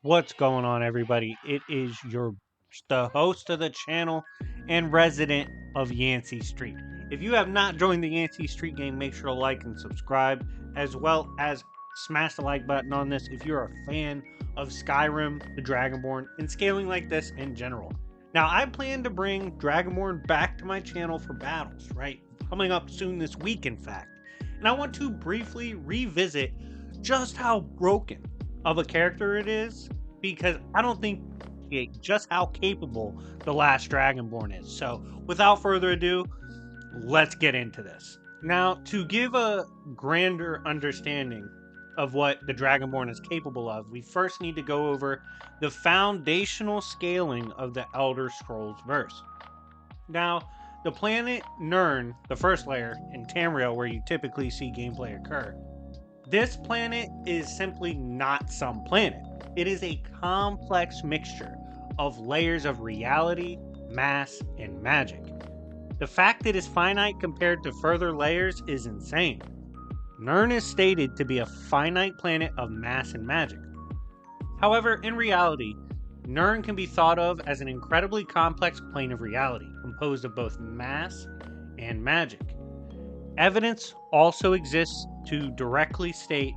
What's going on, everybody? It is the host of the channel and resident of Yancey Street. If you have not joined the Yancey Street game, make sure to like and subscribe, as well as smash the like button on this if you're a fan of Skyrim, the Dragonborn, and scaling like this in general. Now, I plan to bring Dragonborn back to my channel for battles, right? Coming up soon this week, in fact. And I want to briefly revisit just how broken of a character it is, because I don't think just how capable the last Dragonborn is. So without further ado, let's get into this. Now, to give a grander understanding of what the Dragonborn is capable of, we first need to go over the foundational scaling of the Elder Scrolls verse. Now, the planet Nirn, the first layer, in Tamriel, where you typically see gameplay occur, this planet is simply not some planet. It is a complex mixture of layers of reality, mass, and magic. The fact that it's finite compared to further layers is insane. Nirn is stated to be a finite planet of mass and magic. However, in reality, Nirn can be thought of as an incredibly complex plane of reality, composed of both mass and magic. Evidence also exists to directly state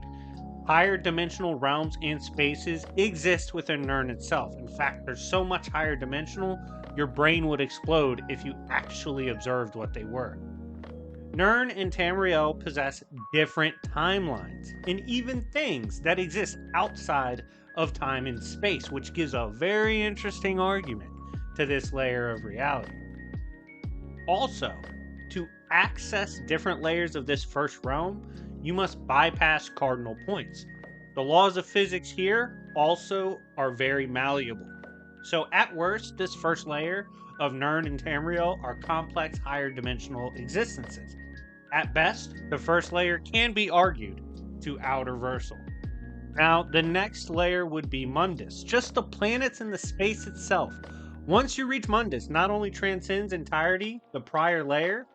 higher dimensional realms and spaces exist within Nirn itself. In fact, there's so much higher dimensional, your brain would explode if you actually observed what they were. Nirn and Tamriel possess different timelines, and even things that exist outside of time and space, which gives a very interesting argument to this layer of reality. Also, to access different layers of this first realm, you must bypass cardinal points. The laws of physics here also are very malleable. So at worst, this first layer of Nirn and Tamriel are complex higher dimensional existences. At best, the first layer can be argued to outerversal. Now, the next layer would be Mundus, just the planets and the space itself. Once you reach Mundus, not only transcends entirety the prior layer,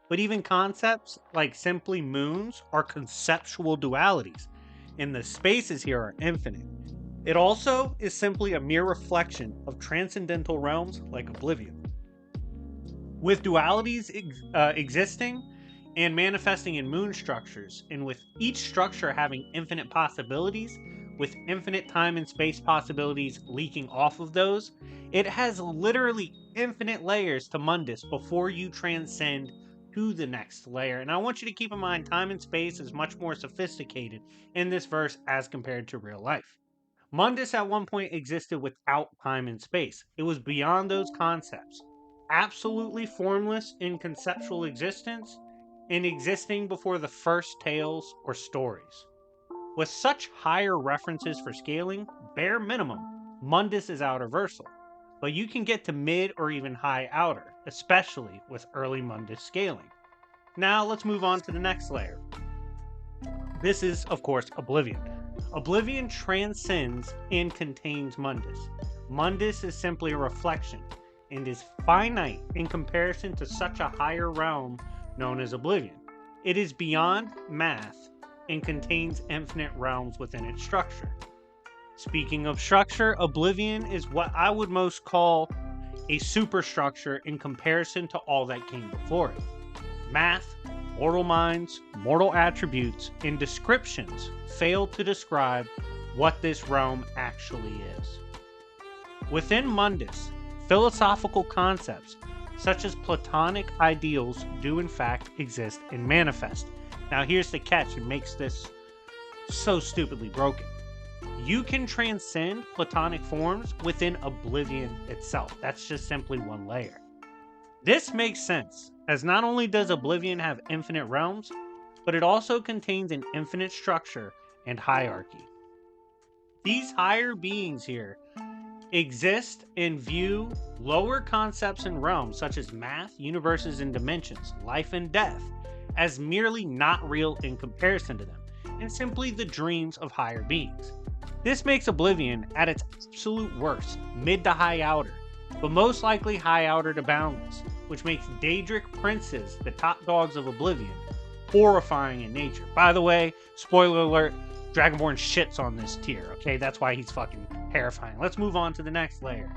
but even concepts like simply moons are conceptual dualities, and the spaces here are infinite. It also is simply a mere reflection of transcendental realms like Oblivion. With dualities existing and manifesting in moon structures, and with each structure having infinite possibilities, with infinite time and space possibilities leaking off of those, it has literally infinite layers to Mundus before you transcend to the next layer. And I want you to keep in mind, time and space is much more sophisticated in this verse as compared to real life. Mundus at one point existed without time and space. It was beyond those concepts, absolutely formless in conceptual existence, and existing before the first tales or stories. With such higher references for scaling, bare minimum, Mundus is outerversal, but you can get to mid or even high outer, especially with early Mundus scaling. Now let's move on to the next layer. This is, of course, Oblivion. Oblivion transcends and contains Mundus. Mundus is simply a reflection and is finite in comparison to such a higher realm known as Oblivion. It is beyond math and contains infinite realms within its structure. Speaking of structure, Oblivion is what I would most call a superstructure in comparison to all that came before it. Math, mortal minds, mortal attributes, and descriptions fail to describe what this realm actually is. Within Mundus, philosophical concepts such as Platonic ideals do in fact exist and manifest. Now here's the catch, it makes this so stupidly broken. You can transcend Platonic forms within Oblivion itself. That's just simply one layer. This makes sense, as not only does Oblivion have infinite realms, but it also contains an infinite structure and hierarchy. These higher beings here exist and view lower concepts and realms such as math, universes and dimensions, life and death, as merely not real in comparison to them, and simply the dreams of higher beings. This makes Oblivion, at its absolute worst, mid to high outer, but most likely high outer to boundless, which makes Daedric princes, the top dogs of Oblivion, horrifying in nature. By the way, spoiler alert, Dragonborn shits on this tier, okay? That's why he's fucking terrifying. Let's move on to the next layer.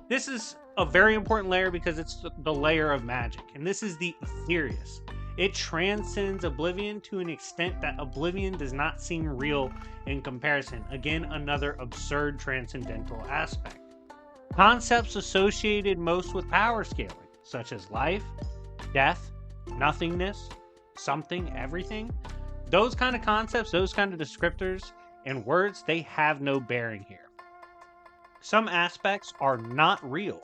This is a very important layer because it's the layer of magic, and this is the Aetherius. It transcends Oblivion to an extent that Oblivion does not seem real in comparison. Again, another absurd transcendental aspect. Concepts associated most with power scaling, such as life, death, nothingness, something, everything, those kind of concepts, those kind of descriptors and words, they have no bearing here. Some aspects are not real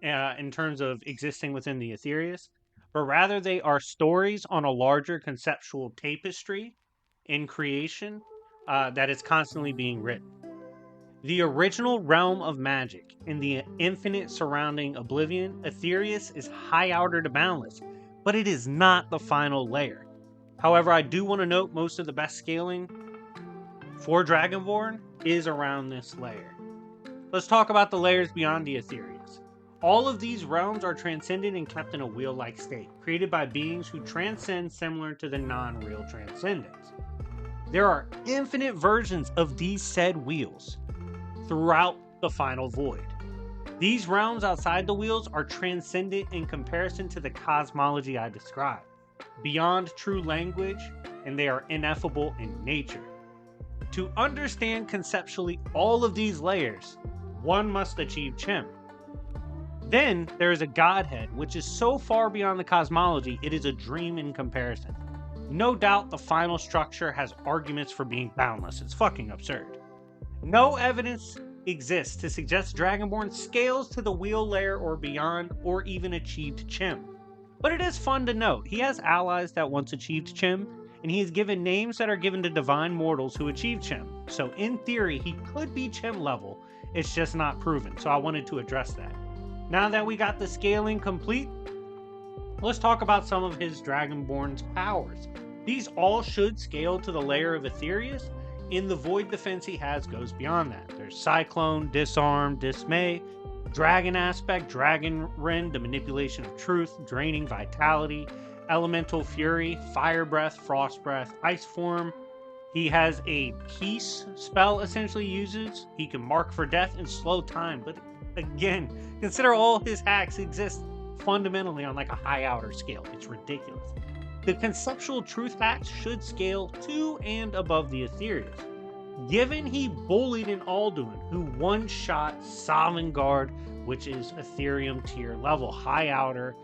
in terms of existing within the Aetherius, but rather they are stories on a larger conceptual tapestry in creation that is constantly being written. The original realm of magic in the infinite surrounding Oblivion, Aetherius is high outer to boundless, but it is not the final layer. However, I do want to note most of the best scaling for Dragonborn is around this layer. Let's talk about the layers beyond the Aetherius. All of these realms are transcended and kept in a wheel-like state, created by beings who transcend similar to the non-real transcendence. There are infinite versions of these said wheels throughout the final void. These realms outside the wheels are transcendent in comparison to the cosmology I described, beyond true language, and they are ineffable in nature. To understand conceptually all of these layers, one must achieve Chim. Then there is a godhead, which is so far beyond the cosmology, it is a dream in comparison. No doubt the final structure has arguments for being boundless. It's fucking absurd. No evidence exists to suggest Dragonborn scales to the wheel layer or beyond, or even achieved Chim. But it is fun to note, he has allies that once achieved Chim, and he is given names that are given to divine mortals who achieve Chim. So in theory, he could be Chim level, it's just not proven, so I wanted to address that. Now that we got the scaling complete, let's talk about some of his Dragonborn's powers. These all should scale to the layer of Aetherius, and the void defense he has goes beyond that. There's Cyclone, Disarm, Dismay, Dragon Aspect, Dragon Rend, the manipulation of truth, draining vitality, Elemental Fury, Fire Breath, Frost Breath, Ice Form. He has a Peace spell essentially uses. He can mark for death and slow time, but again, consider all his hacks exist fundamentally on like a high outer scale. It's ridiculous. The conceptual truth hacks should scale to and above the Aetherius. Given he bullied an Alduin who one-shot Sovngarde, which is Ethereum tier level, high outer,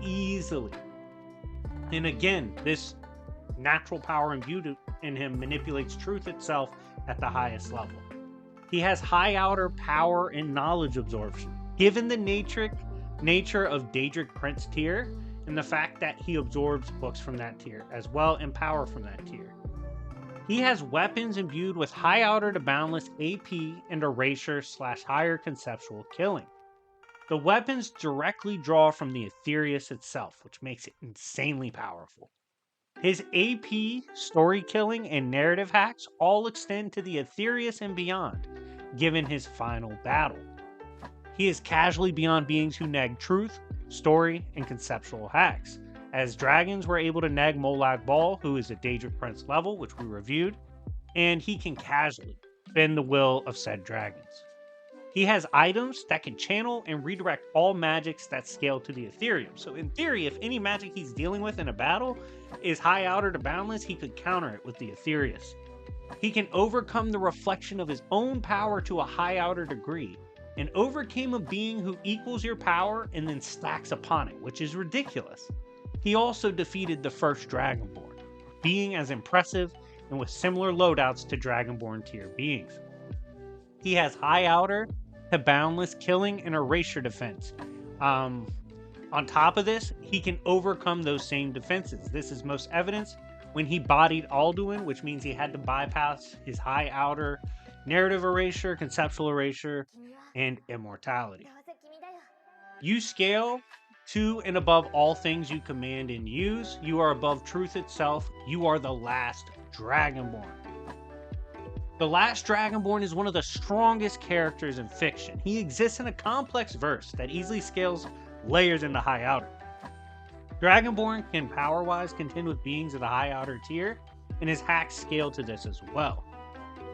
easily. And again, this natural power imbued in him manipulates truth itself at the highest level. He has high outer power and knowledge absorption. Given the nature of Daedric Prince tier, and the fact that he absorbs books from that tier, as well and power from that tier. He has weapons imbued with high outer to boundless AP and erasure / higher conceptual killing. The weapons directly draw from the Aetherius itself, which makes it insanely powerful. His AP, story killing, and narrative hacks all extend to the Aetherius and beyond, given his final battle. He is casually beyond beings who neg truth, story, and conceptual hacks, as dragons were able to neg Molag Bal, who is a Daedric Prince level, which we reviewed, and he can casually bend the will of said dragons. He has items that can channel and redirect all magics that scale to the Aetherium. So in theory, if any magic he's dealing with in a battle is high outer to boundless, he could counter it with the Aetherius. He can overcome the reflection of his own power to a high outer degree, and overcame a being who equals your power and then stacks upon it, which is ridiculous. He also defeated the first Dragonborn, being as impressive and with similar loadouts to Dragonborn tier beings. He has high outer to boundless killing and erasure defense. On top of this, he can overcome those same defenses. This is most evidenced when he bodied Alduin, which means he had to bypass his high outer narrative erasure, conceptual erasure, and immortality. You scale to and above all things you command and use. You are above truth itself. You are the last Dragonborn. The last Dragonborn is one of the strongest characters in fiction. He exists in a complex verse that easily scales layers into high outer. Dragonborn can power-wise contend with beings of the high outer tier, and his hacks scale to this as well.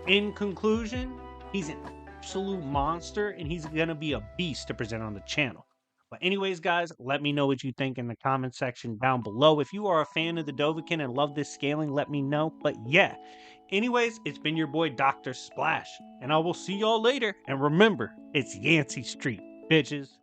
In conclusion, he's an absolute monster, and he's gonna be a beast to present on the channel. But anyways, guys, let me know what you think in the comment section down below. If you are a fan of the Dovahkiin and love this scaling, let me know. But yeah, anyways, it's been your boy Dr. Splash, and I will see y'all later. And remember, it's Yancey Street, bitches.